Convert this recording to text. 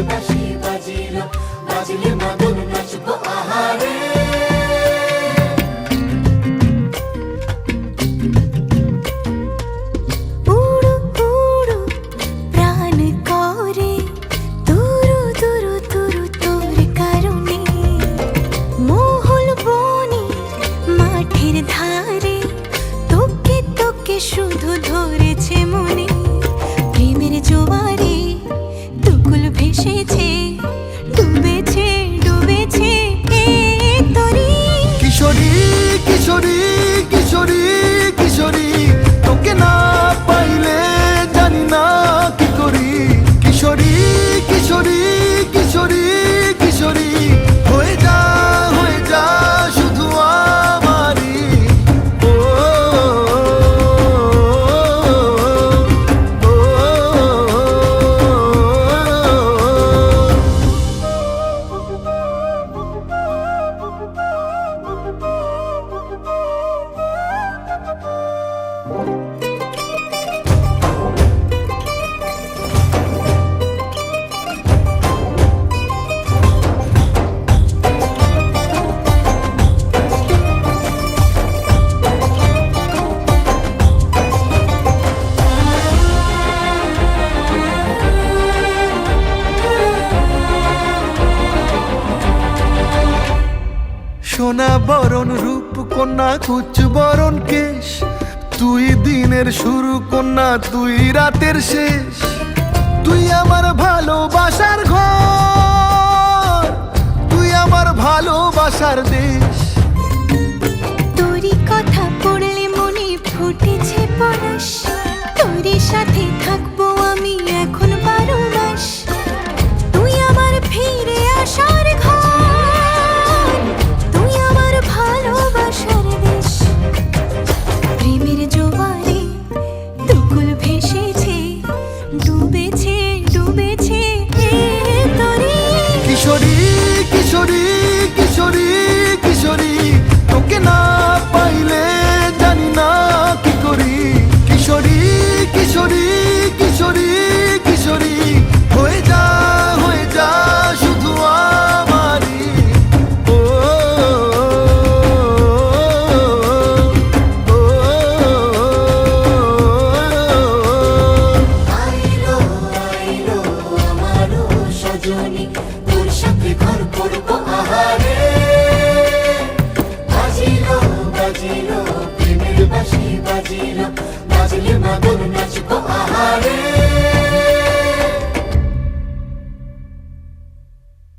বাঁশি বাজিল, বাজলে মদন নাচবো আহারে। উড়ু উড়ু প্রাণ করে তুরু তুরু তুরু তোর কারণে, মহুল বনে মাঠের ধারে তোকে তোকে শুধু ধরেছে মনে। প্রেমের জোয়ারে দুকুল ভেসেছে, ডুবেছে ডুবেছে এ তরি। কিশোরী কিশোরী কিশোরী কিশোরী, তোকে না পাইলে জানি না কি করি। কিশোরী কিশোরী কিশোরী কিশোরী, হয়ে যা শুধু আমারই। ও, ও, ও, সোনা বরণ রূপ কন্যা কুচ বরণ কেশ, তুই দিনের শুরু কন্যা তুই রাতের শেষ। তুই আমার ভালোবাসার ঘর, তুই আমার ভালোবাসার দেশ। তোরই কথা পড়লে মনে ফুটেছে পরশ, তোরই সাথে থাকবো আমি এখন 12 মাস। তুই আমার ফিরে আসার ঘর, তুই আমার ভালোবাসার দেশ। প্রেমের জোয়ারে দুকুল ভেসেছে, ডুবেছে ডুবেছে এ তরি। কিশোরী কিশোরী কিশোরী কিশোরী, তোকে না পাইলে জানি না কি করি। কিশোরী কিশোরী কিশোরী কিশোরী, হয়ে যা শুধু আমারই। ও, ও, ও, আইলো আইলো আমারও সজনী, তোর সাথে ঘর করবো আহারে।